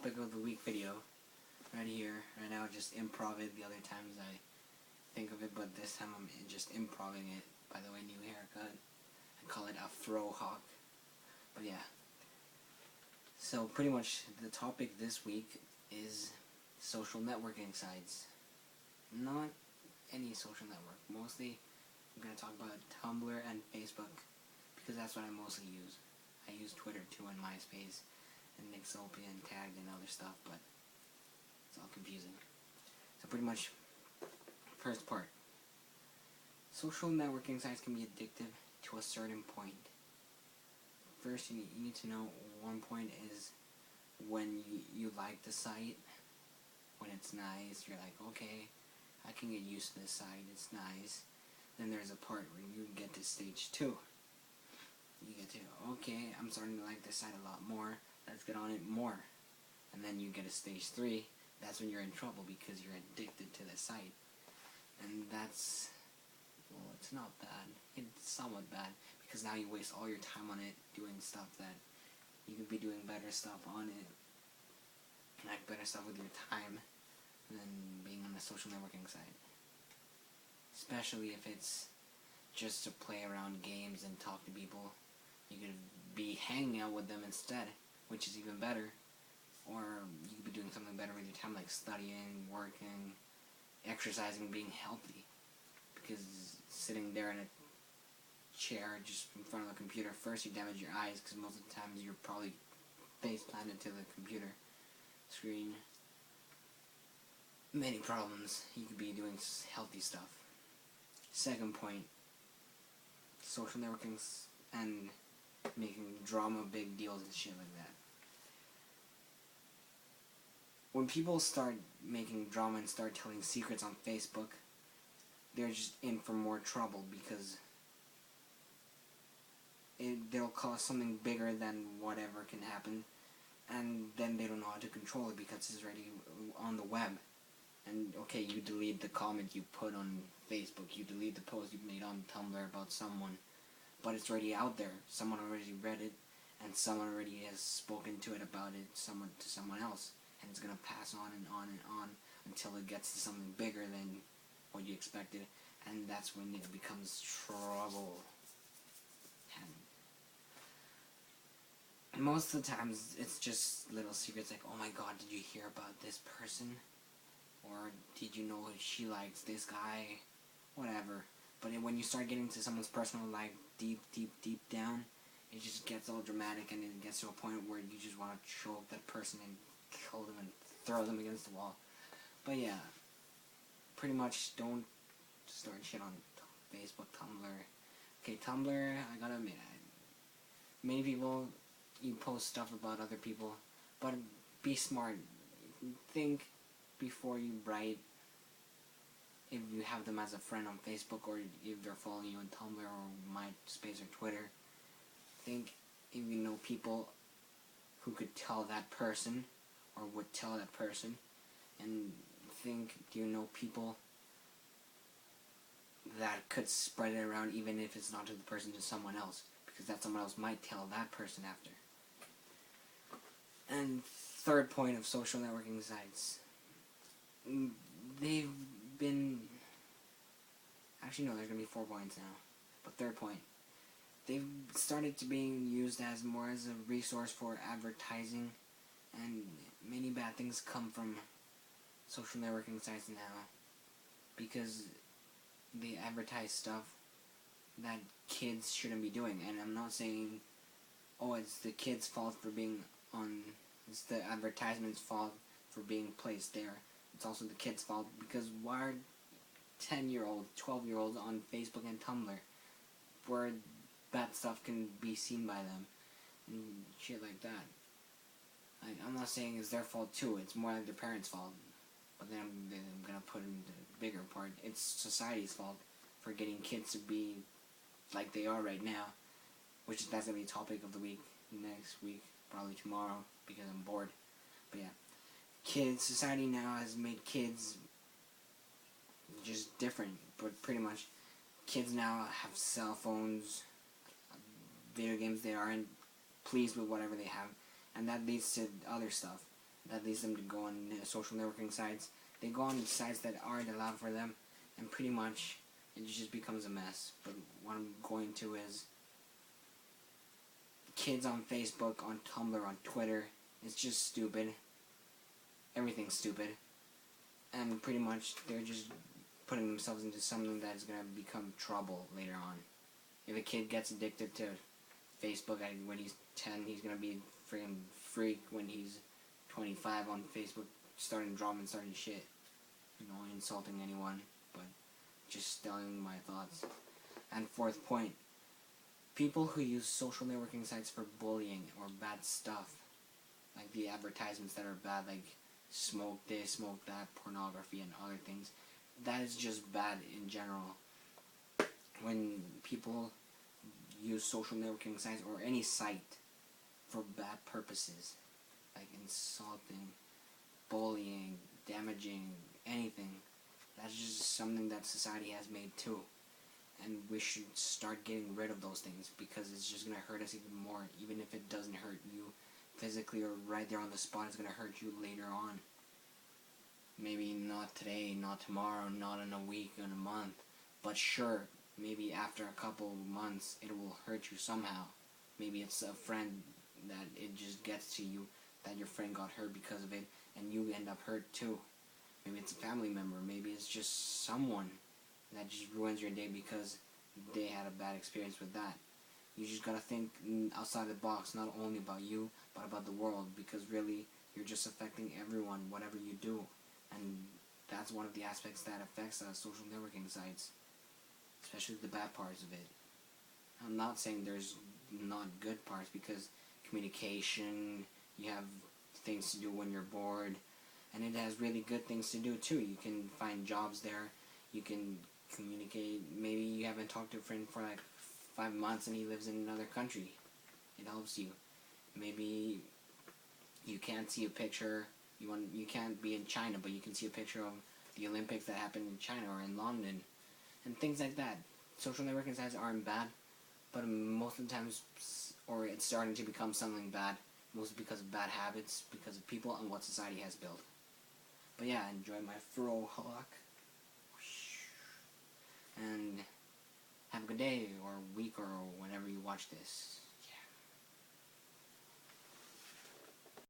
topic of the week video right here, right now. Just improv it. The other times I think of it, but this time I'm just improving it. By the way, new haircut. I call it a fro hawk. But yeah. So pretty much the topic this week is social networking sites. Not any social network. Mostly I'm going to talk about Tumblr and Facebook because that's what I mostly use. I use Twitter too and MySpace and Nixopia and Tagged and other stuff, but it's all confusing. So pretty much, first part. Social networking sites can be addictive to a certain point. First, you need to know one point is when you like the site, when it's nice, you're like, okay, I can get used to this site, it's nice. Then there's a part where you get to stage 2. You get to, okay, I'm starting to like this site a lot more, let's get on it more. And then you get to stage 3, that's when you're in trouble because you're addicted to the site. And that's, well, it's not bad. It's somewhat bad because now you waste all your time on it doing stuff that you could be doing better stuff on it. Like better stuff with your time than being on a social networking site. Especially if it's just to play around games and talk to people. You could be hanging out with them instead, which is even better. Or you could be doing something better with your time, like studying, working, exercising, being healthy. Because sitting there in a chair just in front of a computer, first you damage your eyes, because most of the times you're probably face planted to the computer screen. Many problems. You could be doing healthy stuff. Second point, social networking and making drama big deals and shit like that. When people start making drama and start telling secrets on Facebook, they're just in for more trouble because they'll cause something bigger than whatever can happen, and then they don't know how to control it because it's already on the web. And okay, you delete the comment you put on Facebook, you delete the post you made on Tumblr about someone, but it's already out there. Someone already read it, and someone already has spoken to it about it, to someone else, and it's gonna pass on and on and on until it gets to something bigger than what you expected, and that's when it becomes trouble. And most of the times, it's just little secrets like, oh my god, did you hear about this person? Or did you know she likes this guy? Whatever. But when you start getting to someone's personal life deep down, it just gets all dramatic and it gets to a point where you just want to choke that person and kill them and throw them against the wall. But yeah, pretty much don't start shit on Facebook, Tumblr. Okay, Tumblr, I gotta admit, many people, you post stuff about other people, but be smart. Think before you write. If you have them as a friend on Facebook, or if they're following you on Tumblr or MySpace or Twitter, think if you know people who could tell that person or would tell that person, and think, do you know people that could spread it around even if it's not to the person, to someone else, because that someone else might tell that person after. And third point of social networking sites, they've been, actually no, there's going to be 4 points now, but third point, they've started to being used as more as a resource for advertising, and many bad things come from social networking sites now, because they advertise stuff that kids shouldn't be doing. And I'm not saying, oh, it's the kids' fault for being on, it's the advertisement's fault for being placed there. It's also the kids' fault, because why are 10-year-olds, 12-year-olds on Facebook and Tumblr where bad stuff can be seen by them and shit like that? I'm not saying it's their fault too, it's more like their parents' fault. But then I'm gonna put in the bigger part. It's society's fault for getting kids to be like they are right now, which that's gonna be a topic of the week next week, probably tomorrow, because I'm bored. But yeah, society now has made kids just different. But pretty much, kids now have cell phones, video games. They aren't pleased with whatever they have, and that leads to other stuff. that leads them to go on social networking sites. They go on sites that aren't allowed for them, and pretty much it just becomes a mess. But what I'm going to is kids on Facebook, on Tumblr, on Twitter. It's just stupid. Everything's stupid. And pretty much they're just putting themselves into something that's going to become trouble later on. If a kid gets addicted to Facebook when he's 10, he's going to be a freaking freak when he's 25 on Facebook, starting drama and starting shit. You know, insulting anyone, but just telling my thoughts. And fourth point, people who use social networking sites for bullying or bad stuff, like the advertisements that are bad, like smoke this, smoke that, pornography and other things, that is just bad in general. When people use social networking sites or any site for bad purposes, like insulting, bullying, damaging, anything, that's just something that society has made too. And we should start getting rid of those things, because it's just going to hurt us even more. Even if it doesn't hurt you physically or right there on the spot, it's going to hurt you later on. Maybe not today, not tomorrow, not in a week, in a month. But sure, maybe after a couple of months, it will hurt you somehow. Maybe it's a friend that it just gets to you, that your friend got hurt because of it, and you end up hurt too. Maybe it's a family member. Maybe it's just someone that just ruins your day because they had a bad experience with that. You just gotta think outside the box, not only about you, but about the world, because really, you're just affecting everyone, whatever you do. And that's one of the aspects that affects social networking sites, especially the bad parts of it. I'm not saying there's not good parts, because communication, you have things to do when you're bored, and it has really good things to do too. You can find jobs there, you can communicate. Maybe you haven't talked to a friend for like 5 months and he lives in another country. It helps you. Maybe you can't see a picture, you can't be in China, but you can see a picture of the Olympics that happened in China or in London, and things like that. Social networking sites aren't bad, but most of the times, or it's starting to become something bad, mostly because of bad habits, because of people and what society has built. But yeah, enjoy my fro hawk, and have a good day, or week, or whenever you watch this.